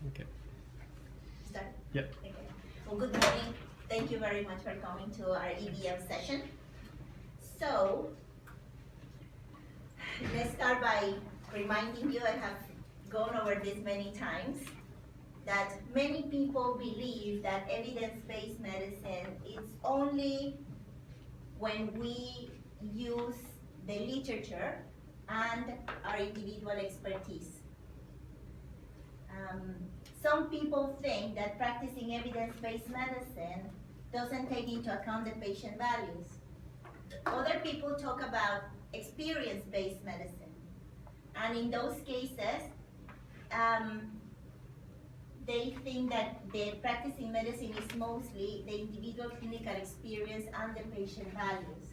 Okay. Start? Yep. Okay. Well, good morning. Thank you very much for coming to our EBM session. So, let's start by reminding you, I have gone over this many times, that many people believe that evidence-based medicine is only when we use the literature and our individual expertise. Some people think that practicing evidence-based medicine doesn't take into account the patient values. Other people talk about experience-based medicine. And in those cases, they think that the practicing medicine is mostly the individual clinical experience and the patient values.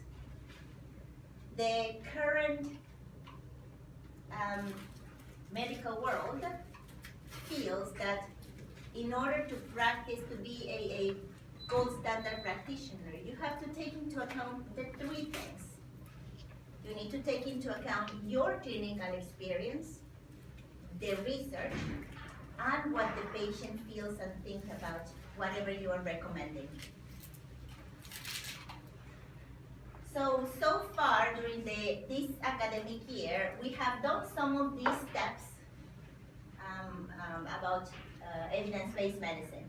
The current medical world feels that in order to practice, to be a gold standard practitioner, you have to take into account the three things. You need to take into account your clinical experience, the research, and what the patient feels and thinks about whatever you are recommending. So far during this academic year, we have done some of these steps about evidence-based medicine.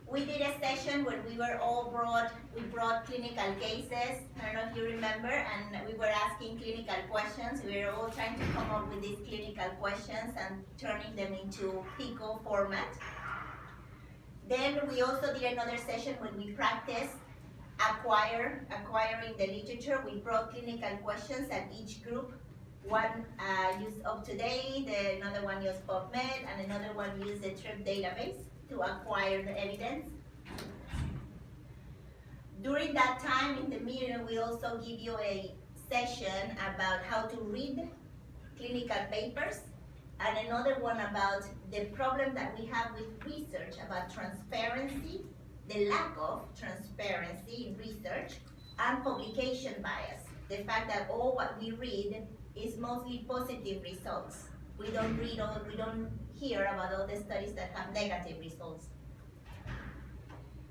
We did a session where we brought clinical cases, I don't know if you remember, and we were asking clinical questions. We were all trying to come up with these clinical questions and turning them into PICO format. Then we also did another session when we practiced acquiring the literature. We brought clinical questions at each group. One used UpToDate, another one used PubMed, and another one used the TRIP database to acquire the evidence. During that time in the meeting, we also give you a session about how to read clinical papers, and another one about the problem that we have with research, about transparency, the lack of transparency in research, and publication bias. The fact that all what we read is mostly positive results. We don't hear about all the studies that have negative results.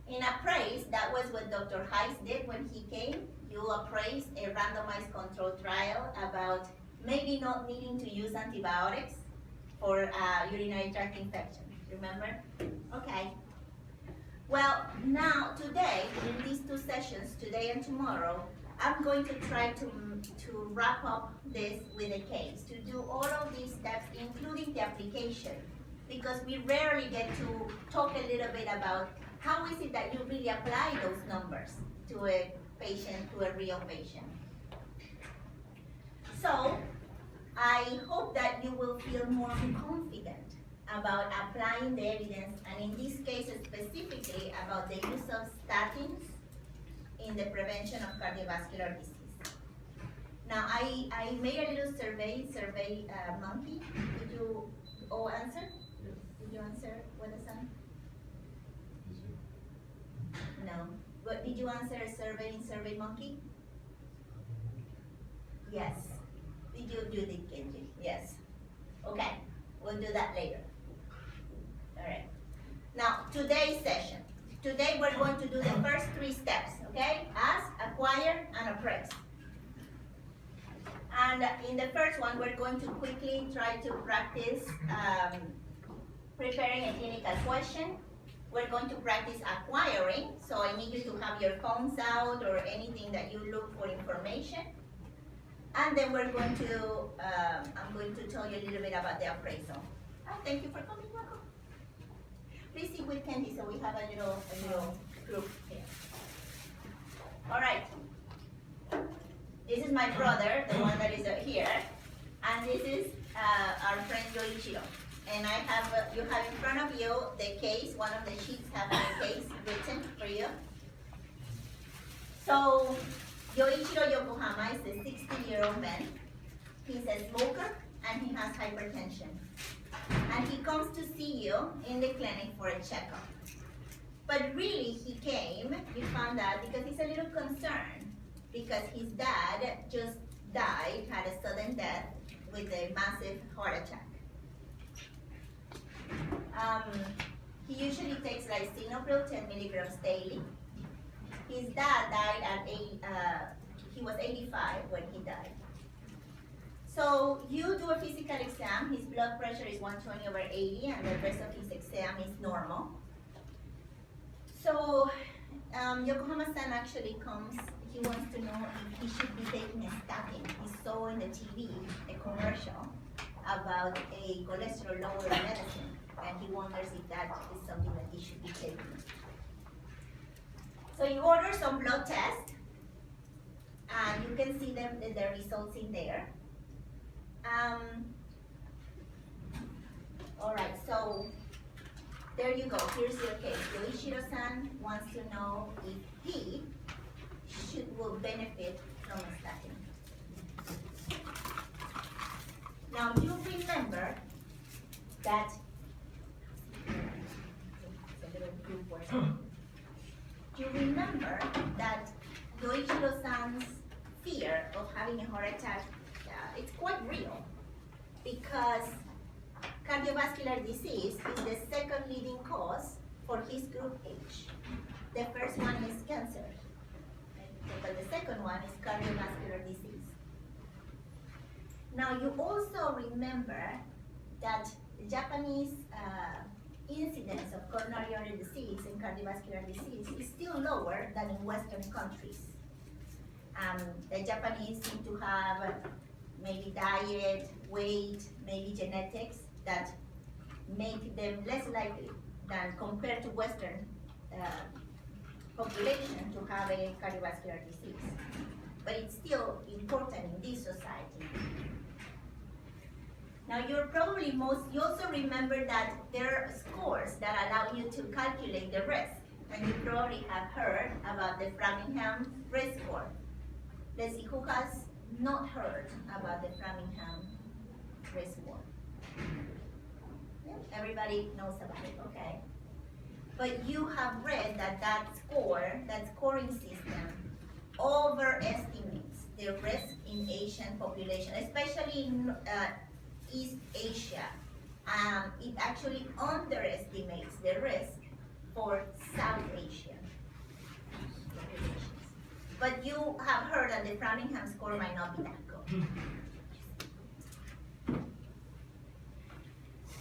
In Appraise, that was what Dr. Heiss did when he came. You appraised a randomized control trial about maybe not needing to use antibiotics for urinary tract infection. Remember? Okay. Well, now, today, in these two sessions, today and tomorrow, I'm going to try to wrap up this with a case, to do all of these steps, including the application, because we rarely get to talk a little bit about how is it that you really apply those numbers to a patient, to a real patient. So, I hope that you will feel more confident about applying the evidence, and in this case specifically about the use of statins in the prevention of cardiovascular disease. Now, I made a little survey monkey. Did you all answer? Yes. Did you answer with a son? No. But did you answer a survey in Survey Monkey? Yes. Did you do it, Kenji? Yes. Okay. We'll do that later. All right. Now, today's session. Today we're going to do the first three steps, okay? Ask, acquire, and appraise. And in the first one, we're going to quickly try to practice preparing a clinical question. We're going to practice acquiring, so I need you to have your phones out or anything that you look for information. And then we're going to, I'm going to tell you a little bit about the appraisal. Oh, thank you for coming. Welcome. Please sit with Candy so we have a little group here. All right. This is my brother, the one that is here, and this is our friend Yoichiro. And I have, you have in front of you the case. One of the sheets have the case written for you. So, Yoichiro Yokohama is a 60-year-old man. He's a smoker and he has hypertension. And he comes to see you in the clinic for a checkup. But really he came, we found out, because he's a little concerned because his dad just died, had a sudden death with a massive heart attack. He usually takes lisinopril 10 milligrams daily. His dad died at he was 85 when he died. So you do a physical exam, his blood pressure is 120/80 and the rest of his exam is normal. So Yokohama-san actually comes, he wants to know if he should be taking a statin. He saw in the TV a commercial about a cholesterol lowering medicine, and he wonders if that is something that he should be taking. So you order some blood tests, and you can see the results in there. All right, so there you go. Here's your case. Yoichiro-san wants to know if he will benefit from a statin. Now you remember that Yoichiro-san's fear of having a heart attack, it's quite real, because cardiovascular disease is the second leading cause for his group age. The first one is cancer, but the second one is cardiovascular disease. Now you also remember that the Japanese incidence of coronary artery disease and cardiovascular disease is still lower than in Western countries. The Japanese seem to have maybe diet, weight, maybe genetics that make them less likely than compared to Western population to have a cardiovascular disease. But it's still important in this society. Now you also remember that there are scores that allow you to calculate the risk. And you probably have heard about the Framingham risk score. Let's see, who has not heard about the Framingham risk score? Yeah, everybody knows about it, okay. But you have read that that scoring system overestimates the risk in Asian population, especially in East Asia. It actually underestimates the risk for South Asian populations. But you have heard that the Framingham score might not be that good.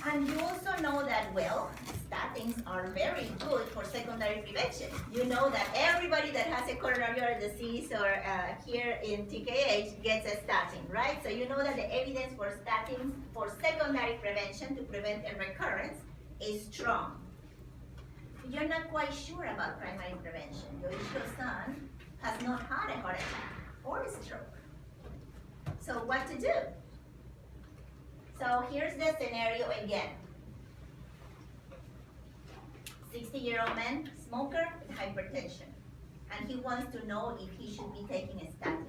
And you also know that, well, statins are very good for secondary prevention. You know that everybody that has a coronary artery disease or here in TKH gets a statin, right? So you know that the evidence for statins for secondary prevention to prevent a recurrence is strong. You're not quite sure about primary prevention. Yoichiro-san has not had a heart attack or a stroke. So what to do? So here's the scenario again. 60-year-old man, smoker with hypertension, and he wants to know if he should be taking a statin.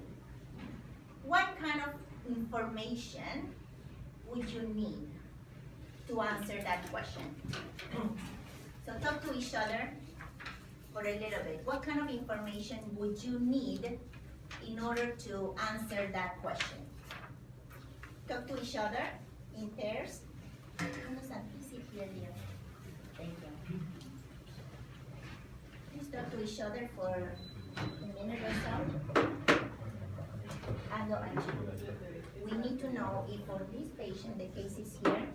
What kind of information would you need to answer that question? So talk to each other for a little bit. What kind of information would you need in order to answer that question? Talk to each other in pairs. Thank you. Please talk to each other for a minute or so. And we need to know if for this patient, the case is here,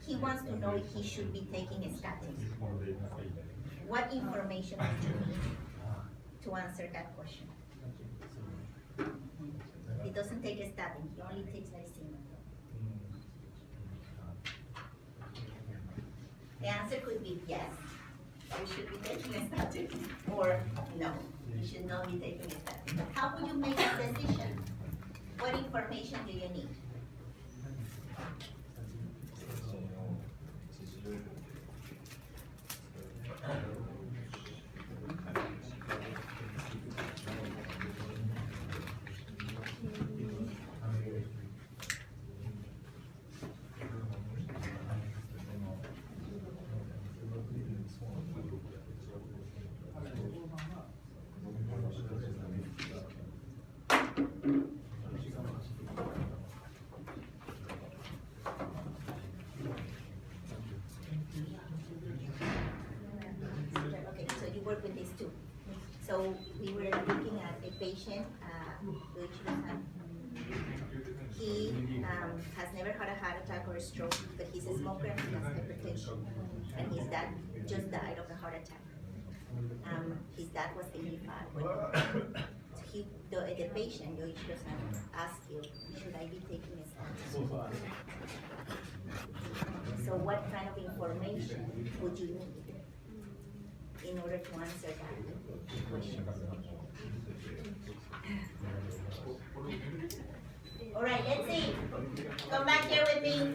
he wants to know if he should be taking a statin. What information would you need to answer that question? He doesn't take a statin, he only takes lisinopril. The answer could be yes, you should be taking a statin, or no, you should not be taking a statin. But how would you make that decision? What information do you need? So we were looking at a patient, which he has never had a heart attack or a stroke, but he's a smoker and he has hypertension. And his dad just died of a heart attack. His dad was 85. The patient, Yoichiro-san, asked you, should I be taking a statin? So what kind of information would you need in order to answer that question? All right, let's see. Come back here with me.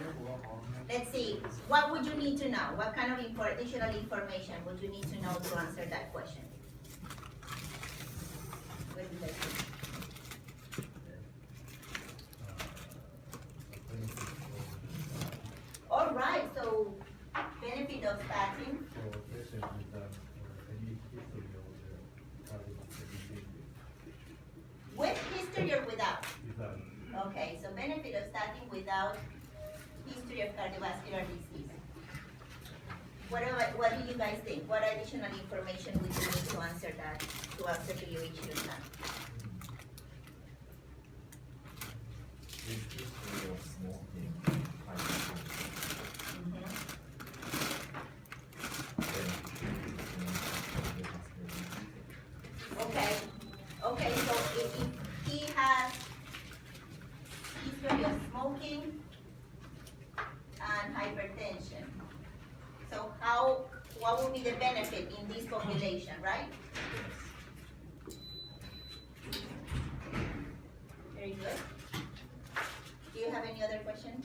Let's see. What would you need to know? What kind of additional information would you need to know to answer that question? What do you guys think? All right, so benefit of statin. With history or without? Okay, so benefit of statin without history of cardiovascular disease. What do you guys think? What additional information would you need to answer that, to answer to your issue? Okay, so if he has history of smoking and hypertension, so what would be the benefit in this population, right? Very good. Do you have any other question?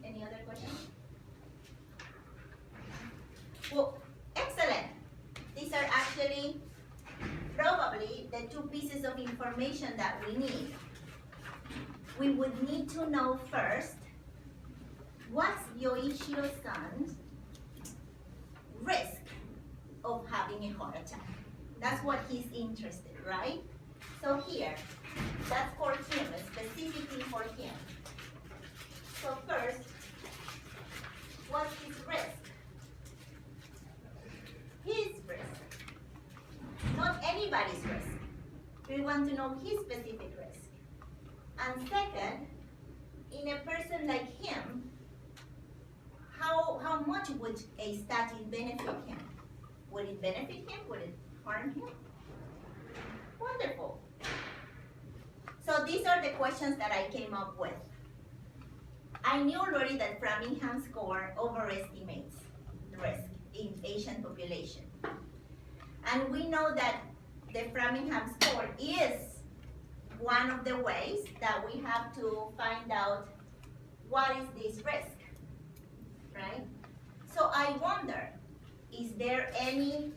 Any other question? Well, excellent. These are actually probably the two pieces of information that we need. We would need to know first, what's Yoichiro-san's risk of having a heart attack? That's what he's interested, right? So here, that's for him, specifically for him. So first, what's his risk? His risk. Not anybody's risk. We want to know his specific risk. And second, in a person like him, how much would a statin benefit him? Would it benefit him? Would it harm him? Wonderful. So these are the questions that I came up with. I knew already that Framingham score overestimates the risk in Asian population. And we know that the Framingham score is one of the ways that we have to find out what is this risk, right? So I wonder, is there any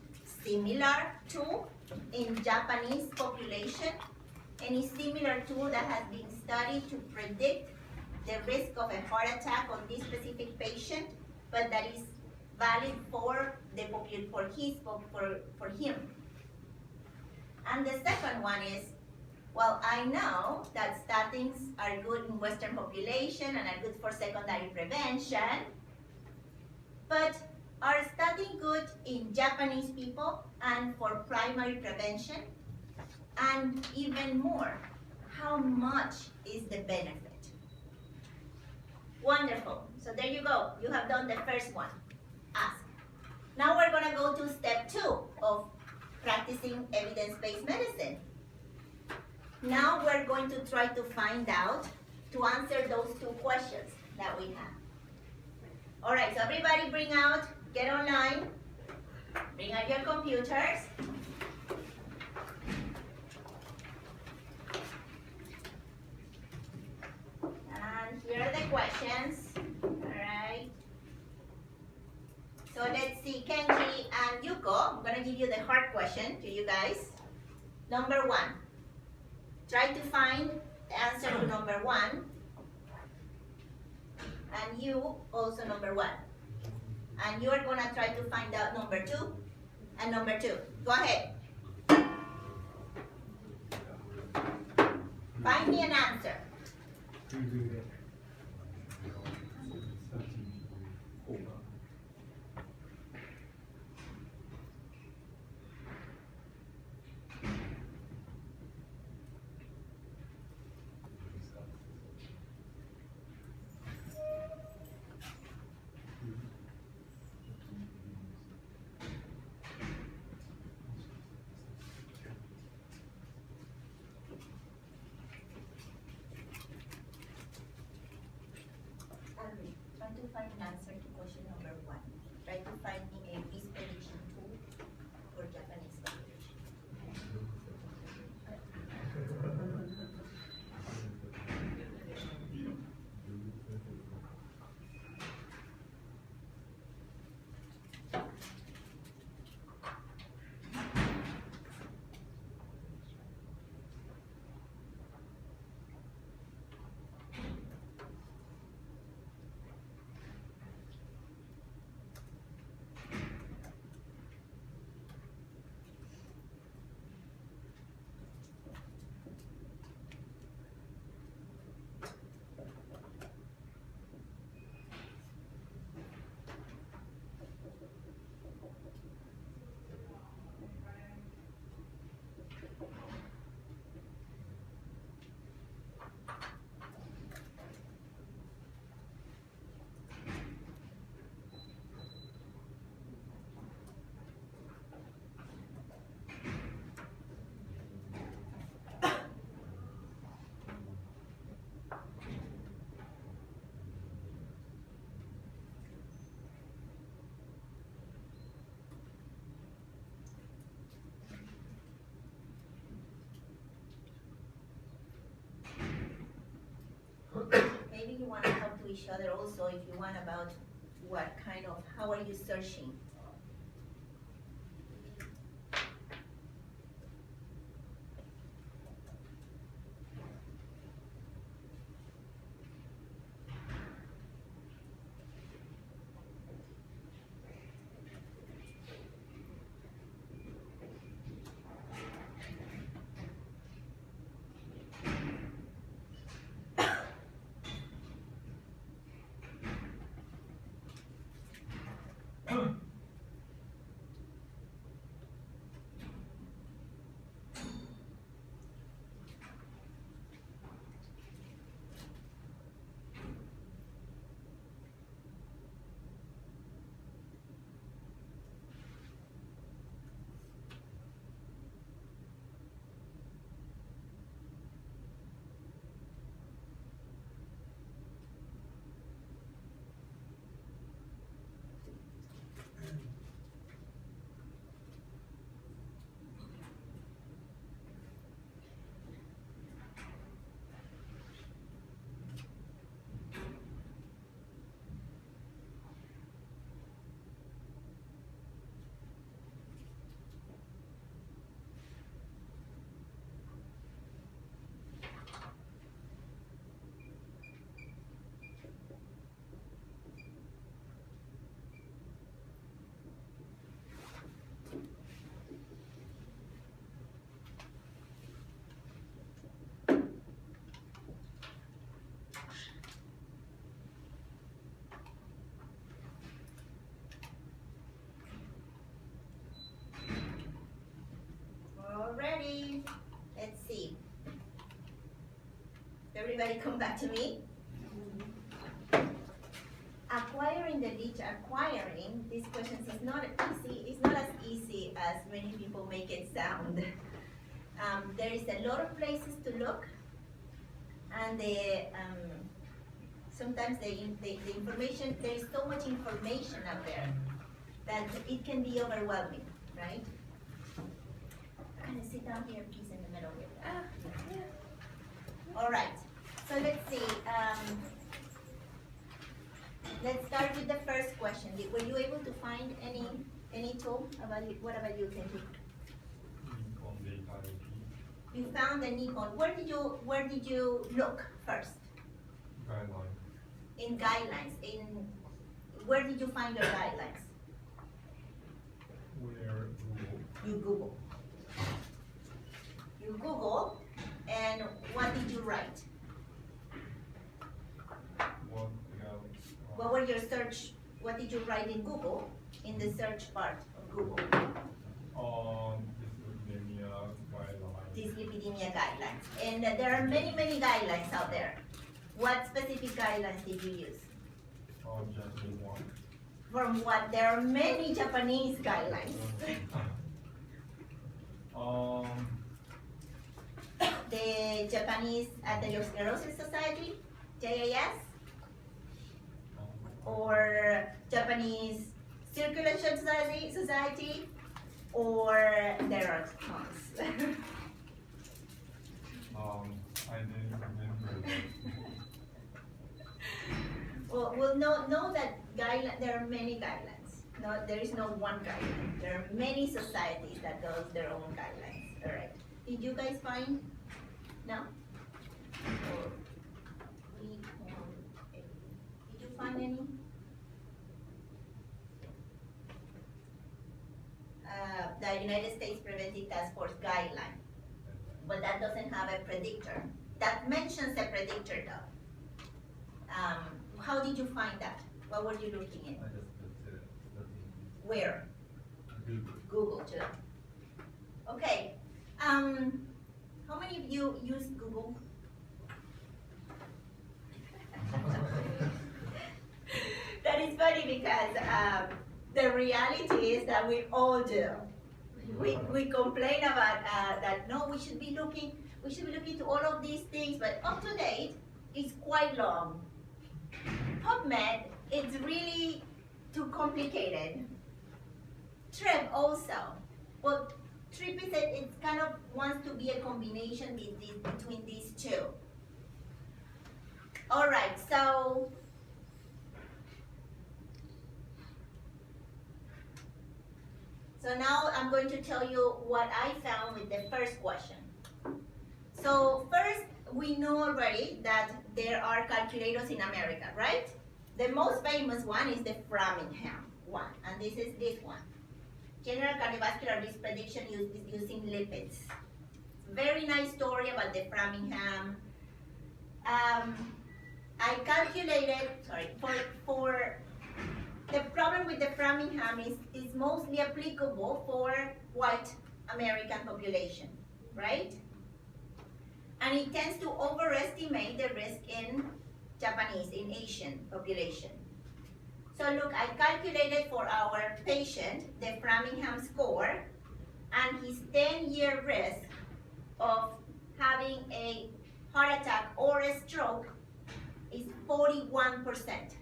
similar tool in Japanese population? Any similar tool that has been studied to predict the risk of a heart attack on this specific patient, but that is valid for the for him? And the second one is, well, I know that statins are good in Western population and are good for secondary prevention, but are statins good in Japanese people and for primary prevention? And even more, how much is the benefit? Wonderful. So there you go. You have done the first one. Ask. Now we're going to go to step 2 of practicing evidence-based medicine. Now we're going to try to find out, to answer those 2 questions that we have. All right, so everybody get online, bring out your computers. And here are the questions, all right? So let's see, Kenji and Yuko, I'm gonna give you the hard question to you guys. Number 1, try to find the answer to number 1. And you also number 1. And you are gonna try to find out number 2 and number 2. Go ahead. Find me an answer. try to find an answer to question number 1. Try to find me a expedition tool for Japanese population. Maybe you want to talk to each other also if you want about what kind of, how are you searching? Alrighty, let's see. Everybody come back to me. Acquiring the data, acquiring these questions is not easy. It's not as easy as many people make it sound. There is a lot of places to look, and sometimes the information, there is so much information out there that it can be overwhelming, right? Can I sit down here, please, in the middle here? All right, so let's see. Let's start with the first question. Were you able to find any tool about it? What about you, Kenji? You found the Nikon. Where did you look first? Guidelines. In guidelines. Where did you find your guidelines? Where Google. You Google. You Google, and what did you write? What were your search? What did you write in Google? In the search part of Google. Dyslipidemia guidelines. Dyslipidemia guidelines. And there are many guidelines out there. What specific guidelines did you use? Japanese one. From what? There are many Japanese guidelines. The Japanese Atherosclerosis Society, JAS, or Japanese Circulation Society, or there are tons. I didn't remember that. Well, know that there are many guidelines. No, there is no one guideline. There are many societies that does their own guidelines. All right. Did you guys find? No? Or did you find any? The United States Preventive Task Force guideline, but that doesn't have a predictor. That mentions a predictor though. How did you find that? What were you looking in? I just put it. Where? Google. Google too. Okay. How many of you use Google? That is funny because the reality is that we all do. We complain about that. No, we should be looking to all of these things, but up to date, it's quite long. PubMed, it's really too complicated. TREB also. Well, TREB is it kind of wants to be a combination between these two. All right, so now I'm going to tell you what I found with the first question. So first, we know already that there are calculators in America, right? The most famous one is the Framingham one, and this is this one. General cardiovascular risk prediction using lipids. Very nice story about the Framingham. I calculated, for the problem with the Framingham is mostly applicable for white American population, right? And it tends to overestimate the risk in Japanese, in Asian population. So look, I calculated for our patient the Framingham score and his 10-year risk of having a heart attack or a stroke is 41%.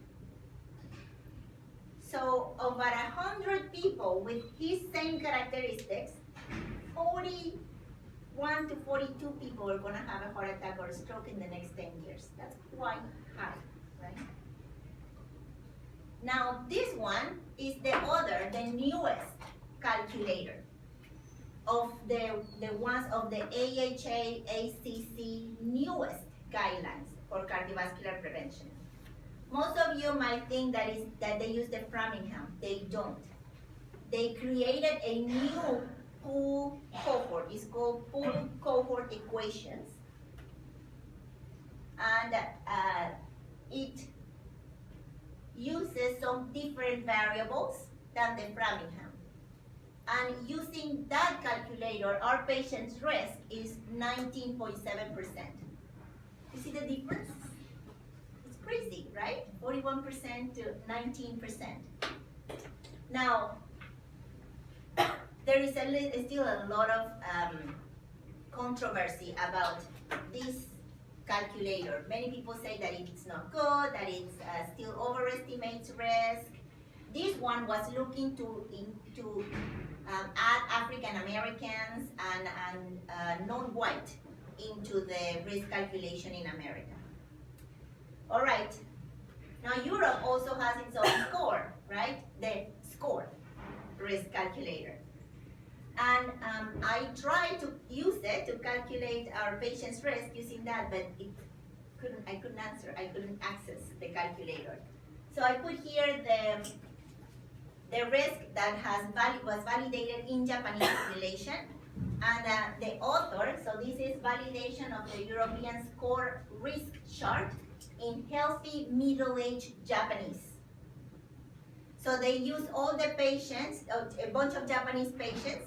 So over 100 people with his same characteristics, 41 to 42 people are gonna have a heart attack or a stroke in the next 10 years. That's quite high, right? Now this one is the newest calculator of the ones of the AHA, ACC newest guidelines for cardiovascular prevention. Most of you might think that they use the Framingham. They don't. They created a new pool cohort. It's called pool cohort equations. And it uses some different variables than the Framingham. And using that calculator, our patient's risk is 19.7%. You see the difference? It's crazy, right? 41% to 19%. Now, there is still a lot of controversy about this calculator. Many people say that it's not good, that it still overestimates risk. This one was looking to add African Americans and non-white into the risk calculation in America. All right. Now Europe also has its own score, right? The SCORE risk calculator. And I tried to use it to calculate our patient's risk using that, but I couldn't access the calculator. So I put here the risk that was validated in Japanese population, and the author, so this is validation of the European SCORE risk chart in healthy middle-aged Japanese. So they used all the patients, a bunch of Japanese patients,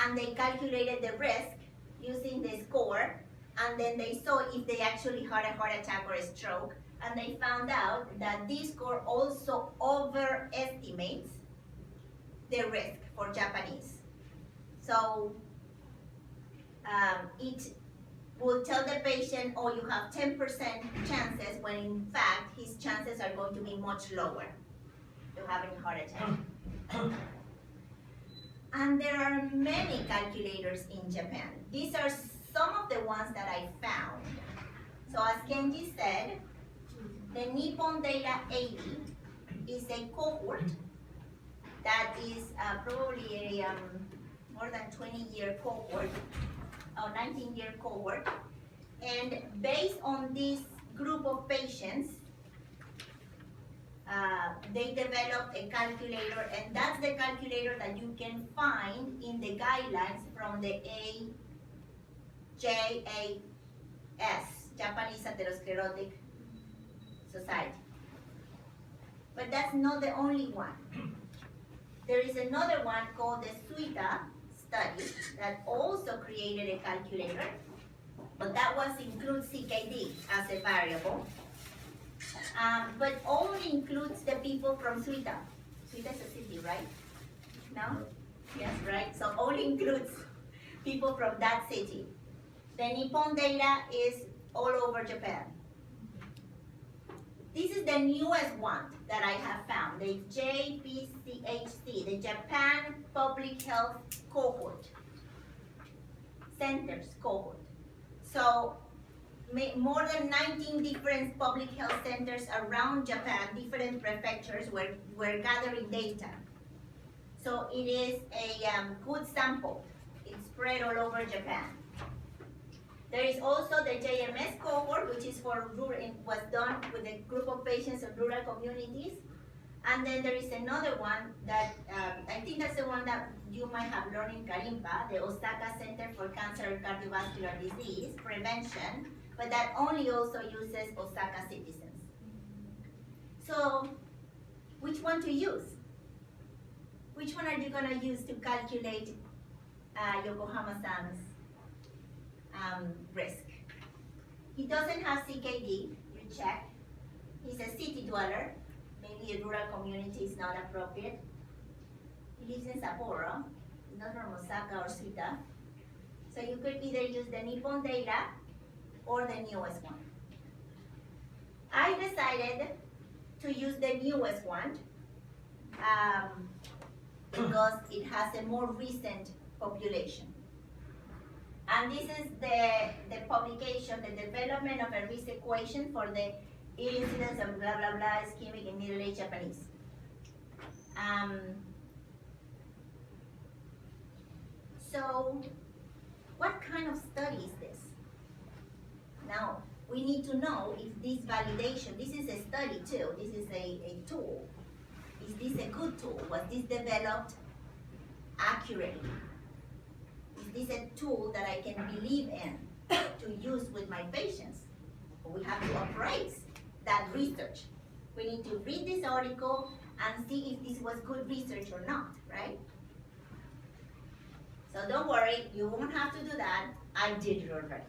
and they calculated the risk using the score, and then they saw if they actually had a heart attack or a stroke, and they found out that this score also overestimates the risk for Japanese. So will tell the patient, oh, you have 10% chances, when in fact, his chances are going to be much lower to having a heart attack. And there are many calculators in Japan. These are some of the ones that I found. So as Kenji said, the Nippon Data 80 is a cohort that is probably a more than 20-year cohort, or 19-year cohort. And based on this group of patients, they developed a calculator, and that's the calculator that you can find in the guidelines from the AJAS, Japanese Atherosclerotic Society. But that's not the only one. There is another one called the Suita study that also created a calculator, but that was includes CKD as a variable. But only includes the people from Suita. Suita is a city, right? No? Yes, right? So only includes people from that city. The Nippon data is all over Japan. This is the newest one that I have found, the JPCHC, the Japan Public Health Cohort, Centers Cohort. So more than 19 different public health centers around Japan, different prefectures were gathering data. So it is a good sample. It's spread all over Japan. There is also the JMS cohort, which is for rural, was done with a group of patients in rural communities. And then there is another one that, I think that's the one that you might have learned in Karimpa, the Osaka Center for Cancer and Cardiovascular Disease Prevention, but that only also uses Osaka citizens. So, which one to use? Which one are you gonna use to calculate Yokohama-san's risk? He doesn't have CKD, you check. He's a city dweller. Maybe a rural community is not appropriate. He lives in Sapporo, not from Osaka or Suita. So you could either use the Nippon data or the newest one. I decided to use the newest one because it has a more recent population. And this is the publication, the development of a risk equation for the incidence of blah, blah, blah, ischemic in middle-aged Japanese. So, what kind of study is this? Now, we need to know if this validation, this is a study too, this is a tool. Is this a good tool? Was this developed accurately? Is this a tool that I can believe in to use with my patients? We have to appraise that research. We need to read this article and see if this was good research or not, right? So don't worry, you won't have to do that. I did it already.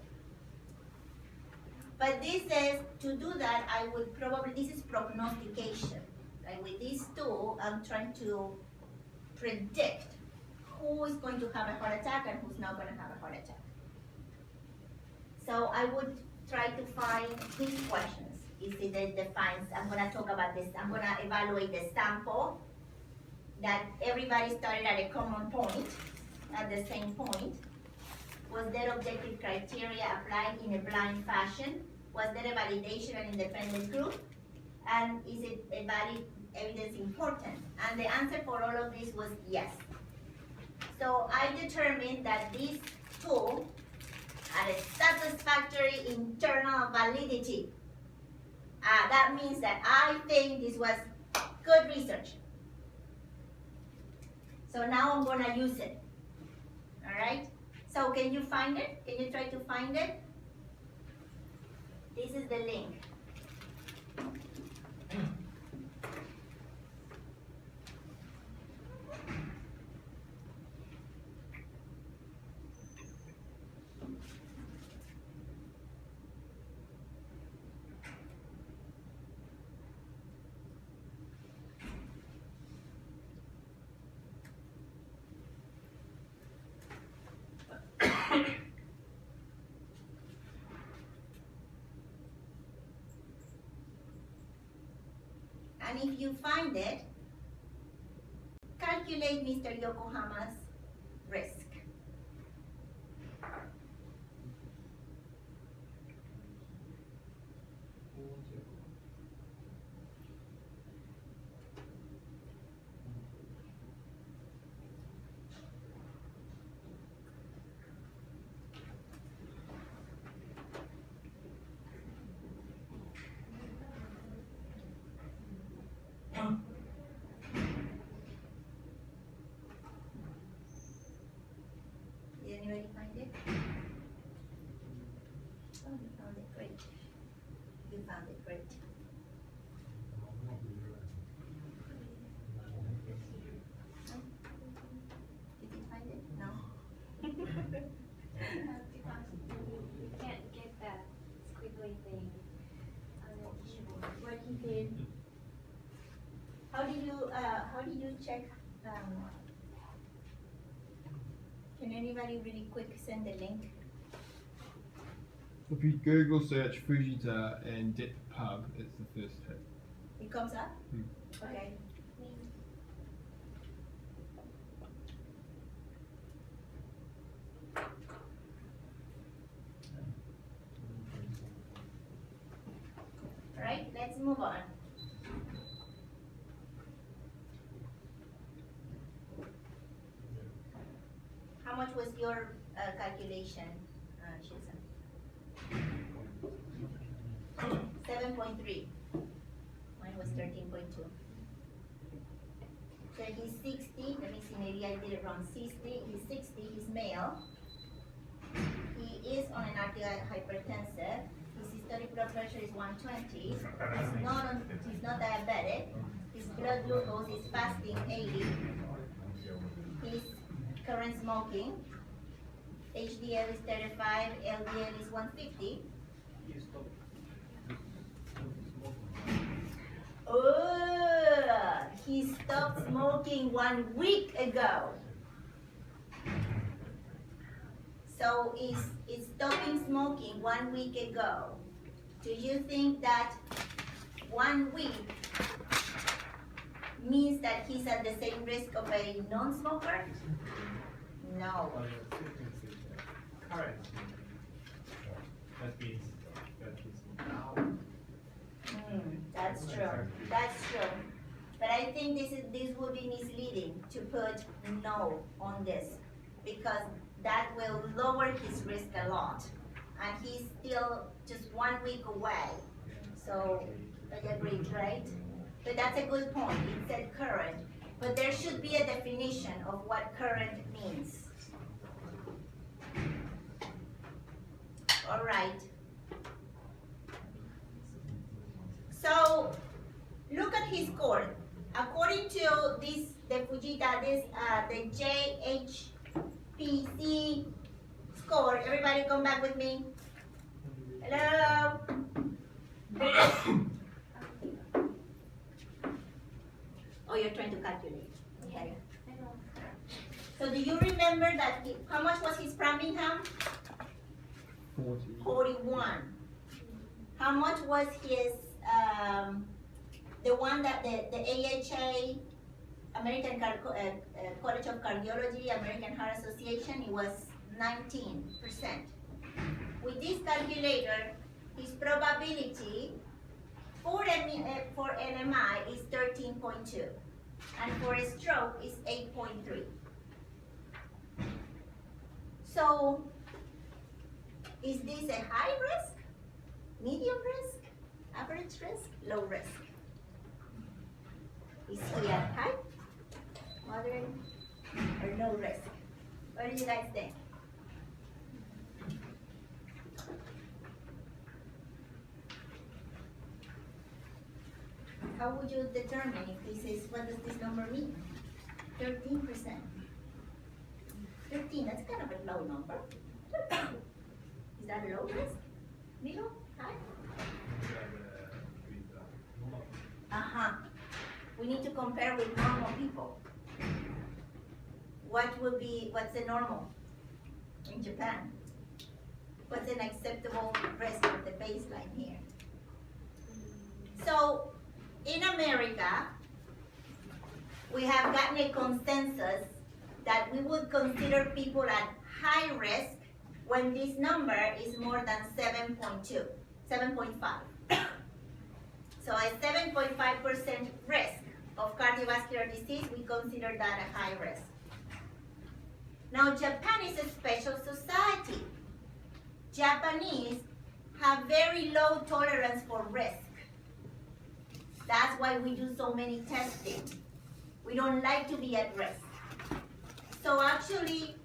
But this says, to do that, I would probably, this is prognostication. Right? With this tool, I'm trying to predict who is going to have a heart attack and who's not going to have a heart attack. So I would try to find these questions. Is it that defines, I'm going to talk about this, I'm going to evaluate the sample, that everybody started at a common point, at the same point. Was there objective criteria applied in a blind fashion? Was there a validation and independent group? And is it a valid evidence important? And the answer for all of this was yes. So I determined that this tool had a satisfactory internal validity. That means that I think this was good research. So now I'm going to use it. All right? So can you find it? Can you try to find it? This is the link. And if you find it, calculate Mr. Yokohama's risk. Did anybody find it? Oh, you found it, great. You found it, great. Did you find it? No? Because you can't get that squiggly thing on the keyboard. What he did? How did you check, can anybody really quick send the link? If you Google search Fujita and depth pub, it's the first hit. It comes up? Hmm. Okay. Alright, let's move on. How much was your calculation, Shizen? 7.3. Mine was 13.2. So he's 60. Let me see, maybe I did it wrong. 60. He's 60. He's male. He is on an arterial hypertensive. His systolic blood pressure is 120. He's not diabetic. His blood glucose is fasting 80. He's current smoking. HDL is 35. LDL is 150. Oh, he stopped smoking 1 week ago. So is stopping smoking 1 week ago. Do you think that 1 week means that he's at the same risk of a non-smoker? No. Correct. That means now. That's true. That's true. But I think this would be misleading to put no on this, because that will lower his risk a lot. And he's still just 1 week away. So I agree, right? But that's a good point. It said current. But there should be a definition of what current means. All right. So look at his score. According to this, the Fujita, the JHPC score. Everybody come back with me. Hello. Oh, you're trying to calculate. Okay. So do you remember that? How much was his Framingham? 40. 41. How much was his, the one that the AHA, American College of Cardiology, American Heart Association, it was 19%. With this calculator, his probability for NMI is 13.2, and for a stroke is 8.3. So, is this a high risk, medium risk, average risk, low risk? Is he at high, moderate, or no risk? What do you guys think? How would you determine if this is, what does this number mean? 13%. 13, that's kind of a low number. Is that low risk? Middle? High? Uh-huh. We need to compare with normal people. What's the normal in Japan? What's an acceptable risk of the baseline here? So, in America, we have gotten a consensus that we would consider people at high risk when this number is more than 7.2, 7.5. So a 7.5% risk of cardiovascular disease, we consider that a high risk. Now, Japan is a special society. Japanese have very low tolerance for risk. That's why we do so many testing. We don't like to be at risk. So actually,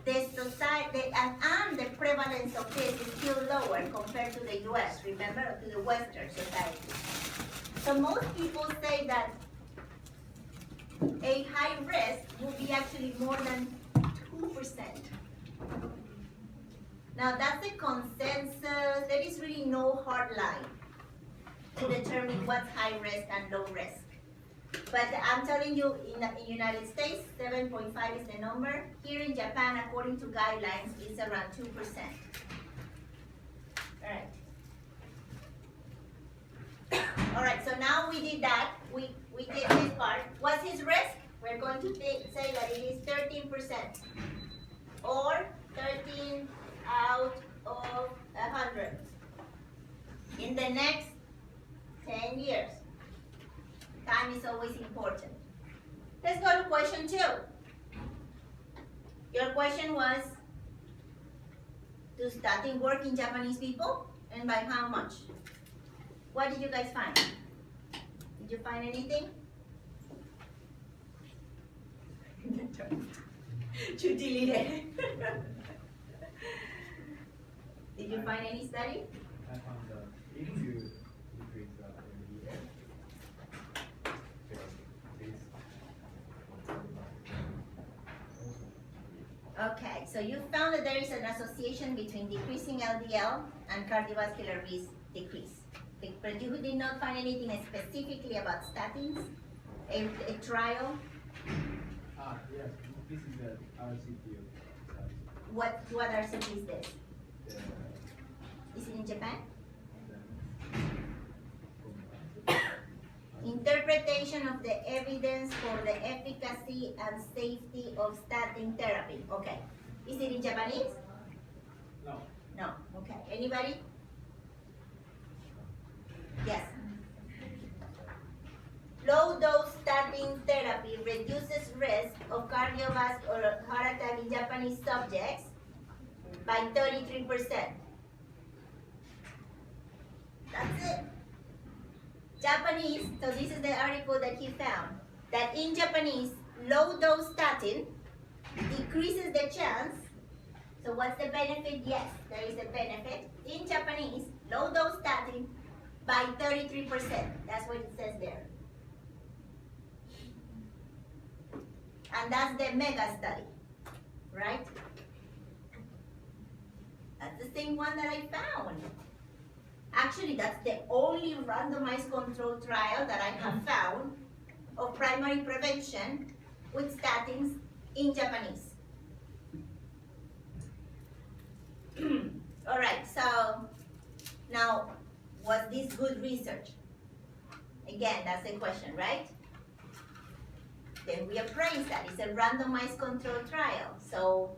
the society and the prevalence of this is still lower compared to the US, remember, to the Western society. So most people say that a high risk will be actually more than 2%. Now that's a consensus. There is really no hard line to determine what's high risk and low risk. But I'm telling you, in the United States, 7.5 is the number. Here in Japan, according to guidelines, it's around 2%. All right. All right, so now we did that. We did this part. What's his risk? We're going to say that it is 13%. Or 13 out of 100. In the next 10 years. Time is always important. Let's go to question 2. Your question was, do statin work in Japanese people? And by how much? What did you guys find? Did you find anything? You deleted it. Did you find any study? I found the if you decrease the LDL, Okay, so you found that there is an association between decreasing LDL and cardiovascular risk decrease. But you did not find anything specifically about statins, a trial. Yes, this is the RCT study. What RCT is this? Is it in Japan? Interpretation of the evidence for the efficacy and safety of statin therapy. Okay. Is it in Japanese? No. No. Okay. Anybody? Yes. Low dose statin therapy reduces risk of cardiovascular heart attack in Japanese subjects by 33%. That's it. Japanese, so this is the article that he found, that in Japanese, low dose statin decreases the chance. So what's the benefit? Yes, there is a benefit. In Japanese, low dose statin by 33%. That's what it says there. And that's the mega study, right? That's the same one that I found. Actually, that's the only randomized control trial that I have found of primary prevention with statins in Japanese. All right, so now, was this good research? Again, that's the question, right? Then we appraise that. It's a randomized control trial. So,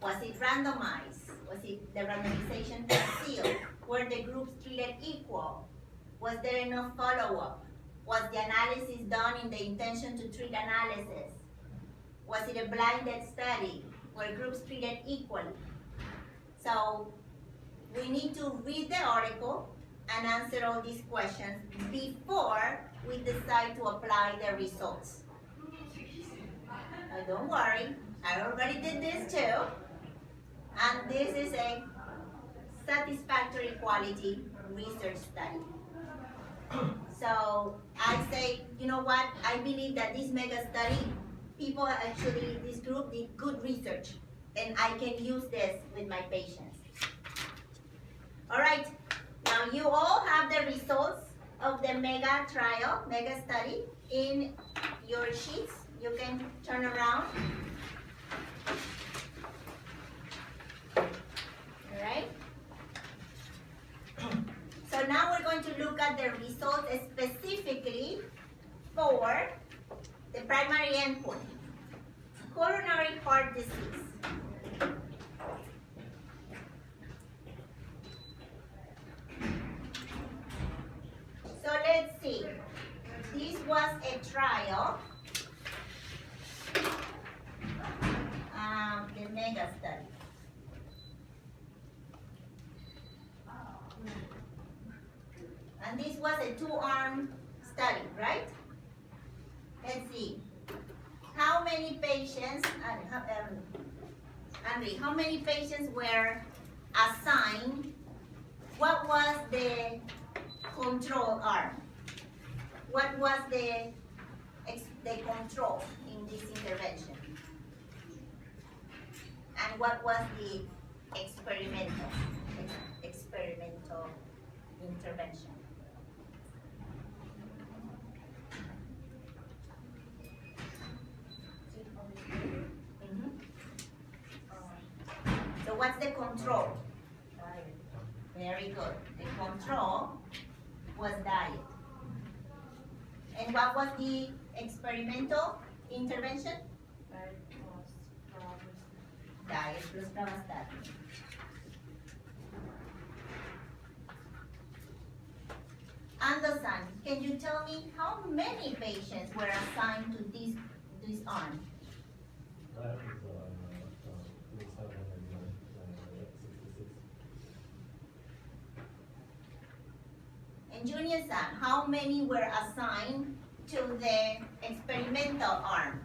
was it randomized? Was it the randomization concealed? Were the groups treated equal? Was there enough follow-up? Was the analysis done in the intention to treat analysis? Was it a blinded study? Were groups treated equally? So we need to read the article and answer all these questions before we decide to apply the results. Don't worry, I already did this too. And this is a satisfactory quality research study. So I say, you know what, I believe that this mega study, people actually, this group did good research, and I can use this with my patients. All right, now you all have the results of the mega trial, mega study in your sheets. You can turn around. All right. So now we're going to look at the results results specifically for the primary endpoint, coronary heart disease. So let's see. This was a trial, the mega study. And this was a 2-arm study, right? Let's see. How many patients, Henry, how many patients were assigned? What was the control arm? What was the control in this intervention? And what was the experimental intervention? So what's the control? Very good. The control was diet. And what was the experimental intervention? Diet plus pravastatin. Anderson, can you tell me how many patients were assigned to this arm? That was 6766. And Junior San, how many were assigned to the experimental arm?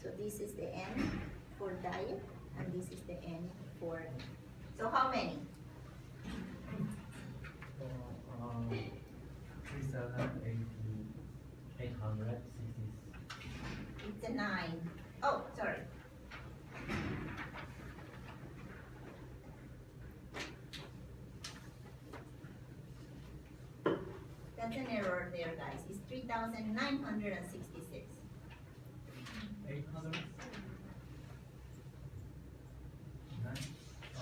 So this is the N for diet, and this is the N for, so how many? 860. It's a 9. Oh, sorry. That's an error there, guys. It's 3,966. 800?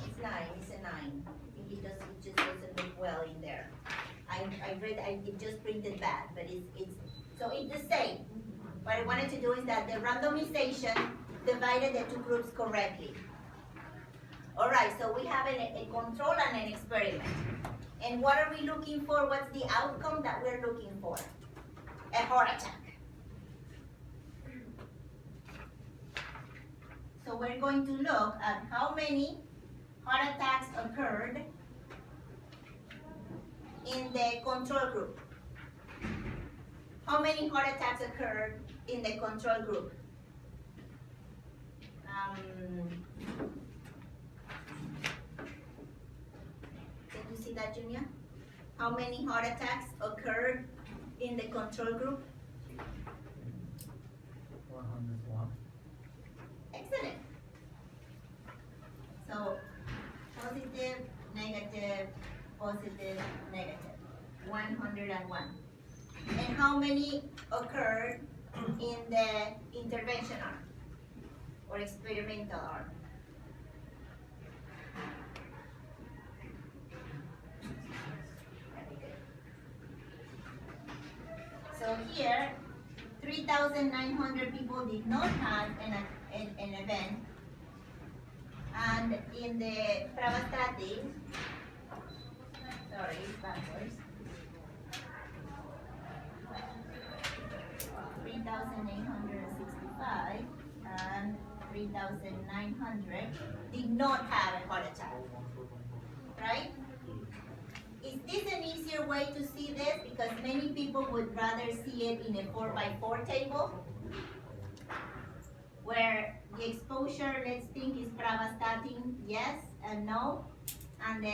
It's 9. It's a 9. I think it just doesn't look well in there. I read. It just printed bad, but it's so it's the same. What I wanted to do is that the randomization divided the two groups correctly. All right. So we have a control and an experiment. And what are we looking for? What's the outcome that we're looking for? A heart attack. So we're going to look at how many heart attacks occurred in the control group. How many heart attacks occurred in the control group? Can you see that, Junior? How many heart attacks occurred in the control group? 101. Excellent. So, positive, negative, positive, negative. 101. And how many occurred in the intervention arm or experimental arm? Very good. So here, 3,900 people did not have an event. And in the pravastatin, sorry, backwards, 3,865 and 3,900 did not have a heart attack, right? Is this an easier way to see this? Because many people would rather see it in a 4x4 table, where the exposure, let's think, is pravastatin, yes and no, and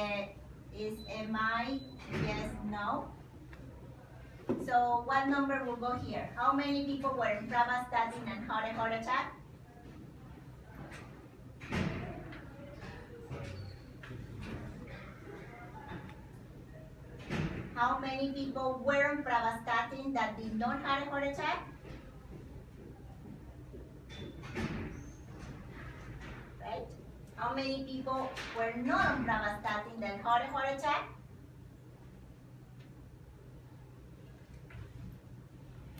is MI, yes, no. So what number will go here? How many people were in pravastatin and had a heart attack? How many people were on pravastatin that did not have a heart attack? Right? How many people were not on pravastatin that had a heart attack?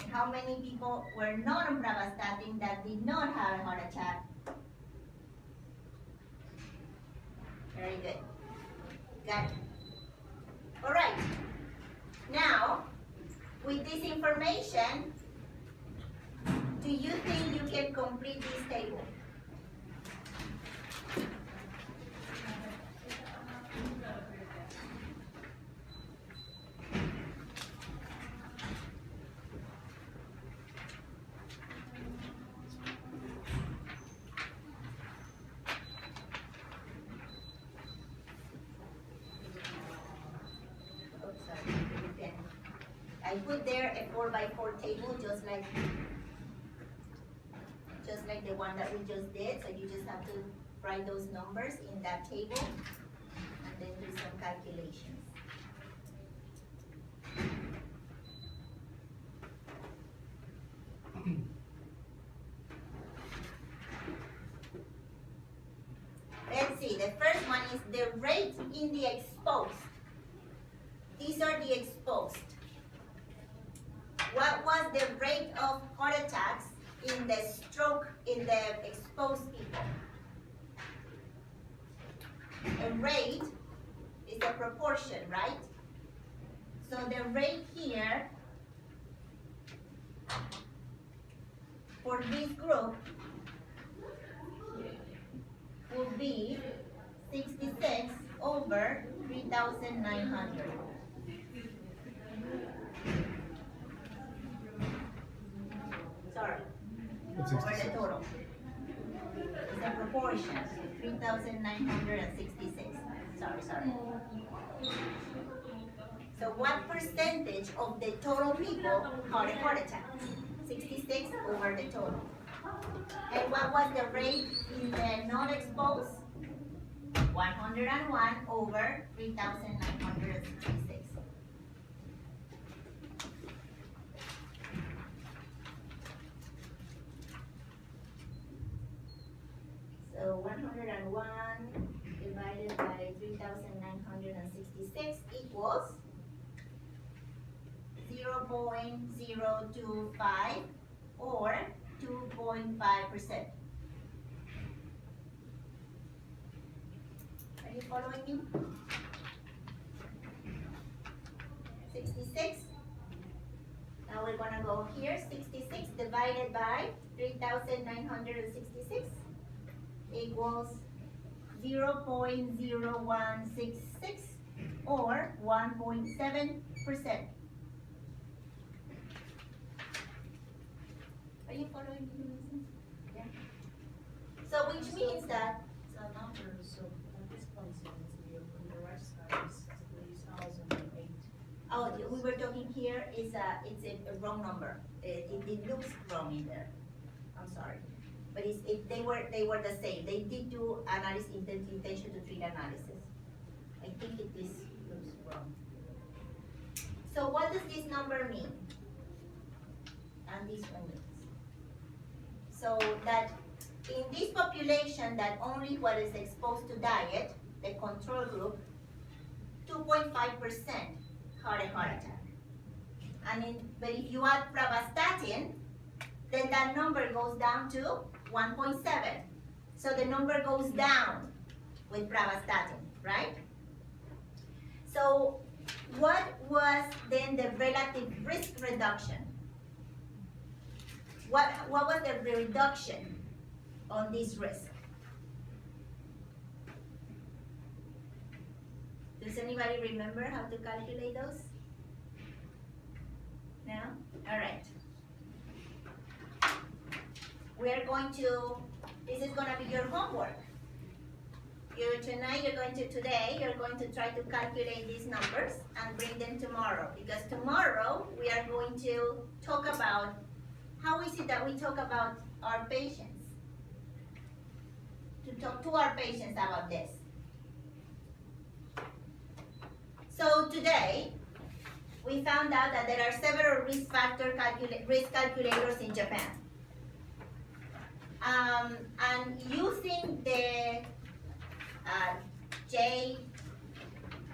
And how many people were not on pravastatin that did not have a heart attack? Very good. Got it. All right. Now, with this information, do you think you can complete this table? I put there a 4x4 table just like the one that we just did. So you just have to write those numbers in that table and then do some calculations. Let's see, the first one is the rate in the exposed. These are the exposed. What was the rate of heart attacks in the stroke in the exposed people? A rate is a proportion, right? So the rate here for this group will be 66 over 3,900. Sorry, over the total. It's a proportion, 3,966. Sorry. So what percentage of the total people had a heart attack? 66 over the total. And what was the rate in the non-exposed? 101 over 3,966. So 101 divided by 3,966 equals 0.025 or 2.5%. Are you following me? 66. Now we're gonna go here. 66 divided by 3,966 equals 0.0166 or 1.7%. Are you following me? Yeah. So which means that So numbers, so at this point, so it's on the right side is 3,008. oh, we were talking here is it's a wrong number. It looks wrong in there. I'm sorry, but they were the same. They did do analysis, intention to treat analysis. I think this looks wrong. So what does this number mean? And this one means. So that in this population that only what is exposed to diet, the control group, 2.5% had a heart attack. But if you add pravastatin, then that number goes down to 1.7. So the number goes down with pravastatin, right? So what was then the relative risk reduction? What was the reduction on this risk? Does anybody remember how to calculate those? No? All right. We are going to, this is going to be your homework. Today you're going to try to calculate these numbers and bring them tomorrow. Because tomorrow we are going to talk about, how is it that we talk about our patients? To talk to our patients about this. So today, we found out that there are several risk calculators in Japan. And using the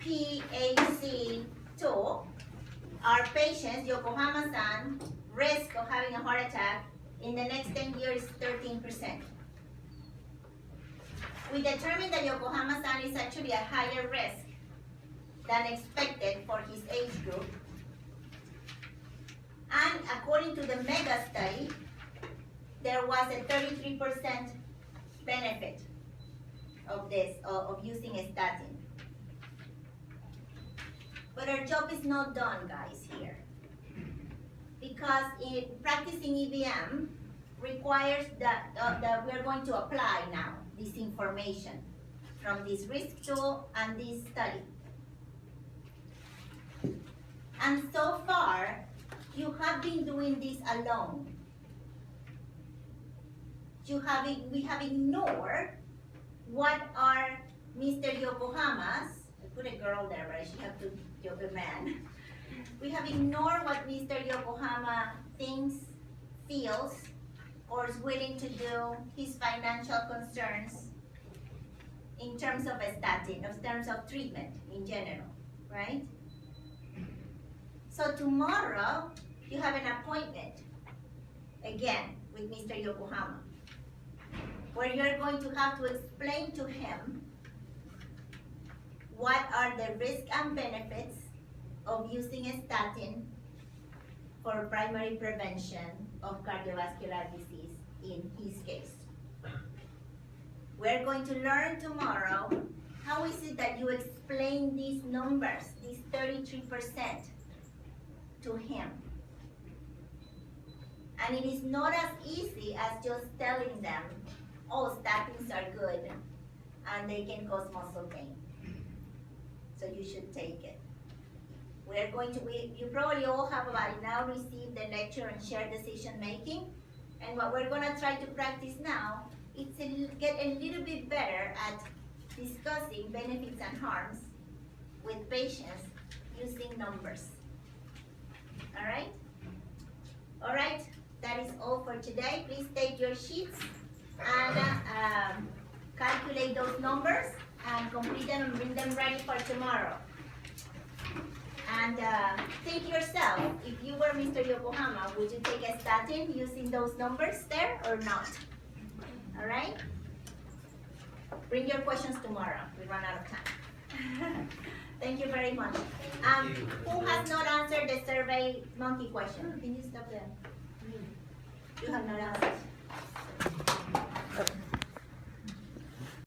JPAC tool, our patients, Yokohama-san, risk of having a heart attack in the next 10 years is 13%. We determined that Yokohama-san is actually a higher risk than expected for his age group. And according to the MEGA study, there was a 33% benefit of this, of using a statin. But our job is not done, guys, here. Because practicing EBM requires that we're going to apply now this information from this risk tool and this study. And so far, you have been doing this alone. We have ignored what are Mr. Yokohama's, I put a girl there, but I should have to joke a man. We have ignored what Mr. Yokohama thinks, feels, or is willing to do, his financial concerns in terms of a statin, in terms of treatment in general, right? So tomorrow, you have an appointment, again, with Mr. Yokohama, where you're going to have to explain to him what are the risks and benefits of using a statin for primary prevention of cardiovascular disease in his case. We're going to learn tomorrow how is it that you explain these numbers, these 33% to him. And it is not as easy as just telling them, oh, statins are good and they can cause muscle pain, so you should take it. You probably all have by now received the lecture on shared decision making, and what we're gonna try to practice now is to get a little bit better at discussing benefits and harms with patients using numbers. All right? All right, that is all for today. Please take your sheets and calculate those numbers and complete them and bring them ready for tomorrow. And think yourself, if you were Mr. Yokohama, would you take a statin using those numbers there or not? All right? Bring your questions tomorrow. We run out of time. Thank you very much. Who has not answered the survey monkey question? Can you stop there? You have not answered. Okay.